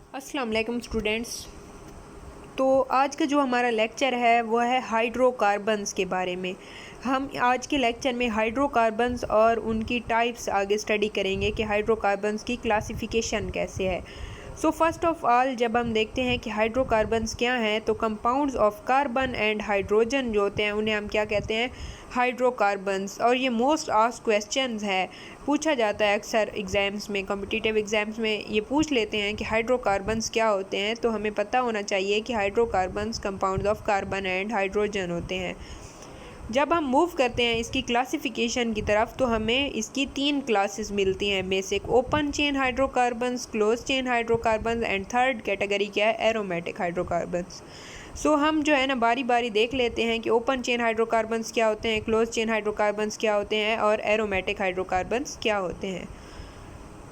अस्सलाम वालेकुम स्टूडेंट्स। तो आज का जो हमारा लेक्चर है वो है हाइड्रोकार्बन्स के बारे में। हम आज के लेक्चर में हाइड्रोकार्बन्स और उनकी टाइप्स आगे स्टडी करेंगे कि हाइड्रोकार्बन्स की क्लासिफिकेशन कैसे है। सो फर्स्ट ऑफ ऑल जब हम देखते हैं कि हाइड्रोकार्बन्स क्या हैं तो compounds of carbon and hydrogen जो होते हैं उन्हें हम क्या कहते हैं, हाइड्रोकार्बन्स। और ये मोस्ट आस्क्ड क्वेश्चंस है, पूछा जाता है अक्सर एग्ज़ाम्स में, कॉम्पिटिटिव एग्ज़ाम्स में ये पूछ लेते हैं कि हाइड्रोकार्बन्स क्या होते हैं। तो हमें पता होना चाहिए कि hydrocarbons compounds of carbon and hydrogen होते हैं। जब हम मूव करते हैं इसकी क्लासिफिकेशन की तरफ तो हमें इसकी 3 क्लासेस मिलती हैं basic: open chain hydrocarbons, close chain hydrocarbons and third category क्या है, एरोमेटिक हाइड्रोकार्बन्स। सो हम जो है ना बारी बारी देख लेते हैं कि ओपन चेन हाइड्रोकार्बन्स क्या होते हैं, क्लोज चेन हाइड्रोकार्बन्स क्या होते हैं और एरोमेटिक हाइड्रोकार्बन्स क्या होते हैं।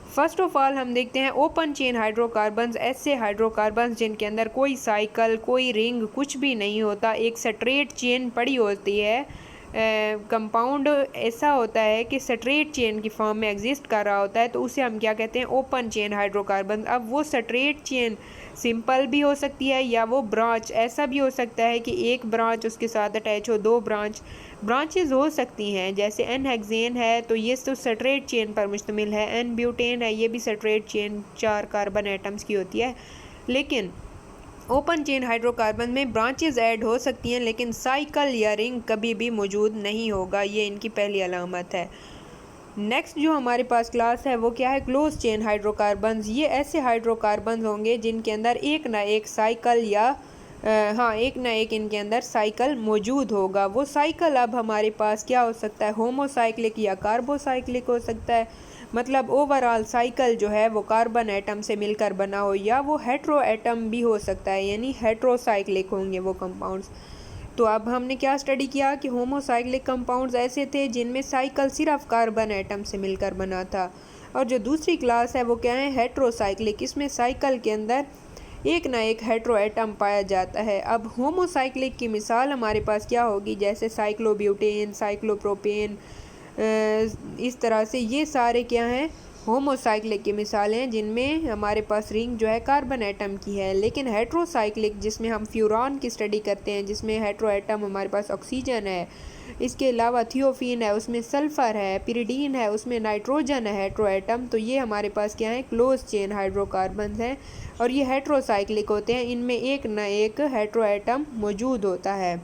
फर्स्ट ऑफ ऑल हम देखते हैं ओपन चेन हाइड्रोकार्बन्स, ऐसे हाइड्रोकार्बन्स जिनके अंदर कोई साइकिल, कोई रिंग, कुछ भी नहीं होता, एक स्ट्रेट चेन पड़ी होती है। कंपाउंड ऐसा होता है कि स्ट्रेट चेन की फॉर्म में एग्जिस्ट कर रहा होता है, तो उसे हम क्या कहते हैं, ओपन चेन हाइड्रोकार्बन। अब वो स्ट्रेट चेन सिंपल भी हो सकती है या वो ब्रांच, ऐसा भी हो सकता है कि एक ब्रांच उसके साथ अटैच हो, 2 ब्रांचेस हो सकती हैं। जैसे एन हेक्सेन है तो ये तो स्ट्रेट चेन पर मुश्तमिल है, एन ब्यूटेन है ये भी स्ट्रेट चेन 4 कार्बन एटम्स की होती है। लेकिन ओपन चेन हाइड्रोकार्बन में ब्रांचेस ऐड हो सकती हैं लेकिन साइकिल या रिंग कभी भी मौजूद नहीं होगा, ये इनकी पहली अलामत है। नेक्स्ट जो हमारे पास क्लास है वो क्या है, क्लोज चेन हाइड्रोकार्बन्स। ये ऐसे हाइड्रोकार्बन्स होंगे जिनके अंदर एक ना एक साइकिल या एक ना एक इनके अंदर साइकिल मौजूद होगा। वो साइकिल अब हमारे पास क्या हो सकता है, होमोसाइक्लिक या कार्बोसाइक्लिक हो सकता है। मतलब ओवरऑल साइकिल जो है वो कार्बन एटम से मिलकर बना हो, या वो हेट्रो एटम भी हो सकता है, यानी हेट्रोसाइक्लिक होंगे वो कंपाउंड्स। तो अब हमने क्या स्टडी किया कि होमोसाइक्लिक कंपाउंड्स ऐसे थे जिनमें साइकिल सिर्फ कार्बन एटम से मिलकर बना था। और जो दूसरी क्लास है वो क्या है, हेट्रोसाइक्लिक। इसमें साइकिल के अंदर एक ना एक हेट्रो एटम पाया जाता है। अब होमोसाइक्लिक की मिसाल हमारे पास क्या होगी, जैसे साइक्लोब्यूटेन, साइक्लोप्रोपेन, इस तरह से ये सारे क्या हैं, होमोसाइक्लिक की मिसालें जिनमें हमारे पास रिंग जो है कार्बन एटम की है। लेकिन हेट्रोसाइक्लिक जिसमें हम फ्यूरॉन की स्टडी करते हैं, जिसमें हेट्रो एटम हमारे पास ऑक्सीजन है, इसके अलावा थियोफीन है, उसमें सल्फ़र है, पिरिडीन है, उसमें नाइट्रोजन है हेट्रो एटम। तो ये हमारे पास क्या है, क्लोज चेन हाइड्रोकार्बन हैं और ये हेट्रोसाइक्लिक होते हैं, इनमें एक न एक हेट्रो एटम मौजूद होता है।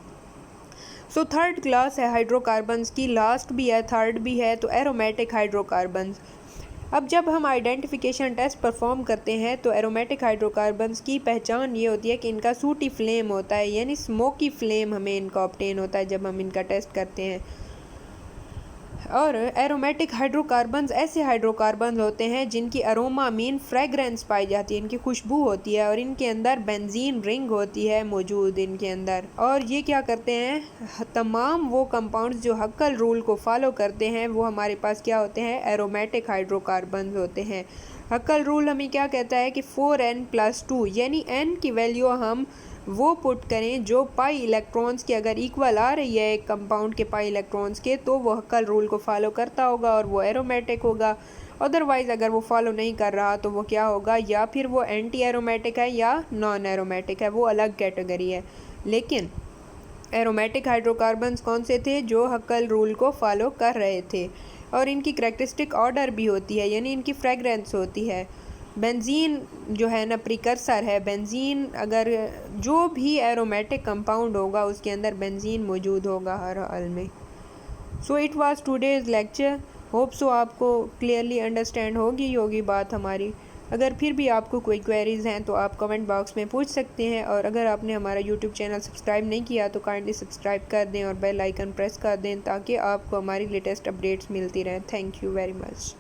सो थर्ड क्लास है हाइड्रोकार्बन्स की, लास्ट भी है, थर्ड भी है, तो एरोमेटिक हाइड्रोकार्बन्स। अब जब हम आइडेंटिफिकेशन टेस्ट परफॉर्म करते हैं तो एरोमेटिक हाइड्रोकार्बन्स की पहचान ये होती है कि इनका सूटी फ्लेम होता है, यानी स्मोकी फ्लेम हमें इनका ऑब्टेन होता है जब हम इनका टेस्ट करते हैं। और एरोमेटिक हाइड्रोकार्बन्स ऐसे हाइड्रोकार्बन्स होते हैं जिनकी अरोमा मीन फ्रेगरेंस पाई जाती है, इनकी खुशबू होती है और इनके अंदर बेंजीन रिंग होती है मौजूद इनके अंदर। और ये क्या करते हैं, तमाम वो कंपाउंड्स जो हक्कल रूल को फॉलो करते हैं वो हमारे पास क्या होते हैं, एरोमेटिक हाइड्रोकार्बन्स होते हैं। हक्कल रूल हमें क्या कहता है कि 4n+2, यानी n की वैल्यू हम वो पुट करें जो पाई इलेक्ट्रॉन्स के अगर इक्वल आ रही है एक कंपाउंड के पाई इलेक्ट्रॉन्स के, तो वो हक्कल रूल को फॉलो करता होगा और वो एरोमेटिक होगा। अदरवाइज़ अगर वो फॉलो नहीं कर रहा तो वो क्या होगा, या फिर वो एंटी एरोमेटिक है या नॉन एरोमेटिक है, वो अलग कैटेगरी है। लेकिन एरोमेटिक हाइड्रोकार्बन्स कौन से थे, जो हक्कल रूल को फॉलो कर रहे थे। और इनकी करैक्टरिस्टिक ऑर्डर भी होती है, यानी इनकी फ्रेगरेंस होती है। बेंजीन जो है ना प्रिकर्सर है, बेंजीन अगर जो भी एरोमेटिक कंपाउंड होगा उसके अंदर बेंजीन मौजूद होगा हर हाल में। So it was today's lecture, hope so आपको क्लियरली अंडरस्टैंड होगी बात हमारी। अगर फिर भी आपको कोई क्वेरीज़ हैं तो आप कमेंट बॉक्स में पूछ सकते हैं, और अगर आपने हमारा यूट्यूब चैनल सब्सक्राइब नहीं किया तो काइंडली सब्सक्राइब कर दें और बेल आइकन प्रेस कर दें ताकि आपको हमारी लेटेस्ट अपडेट्स मिलती रहें। Thank you very much.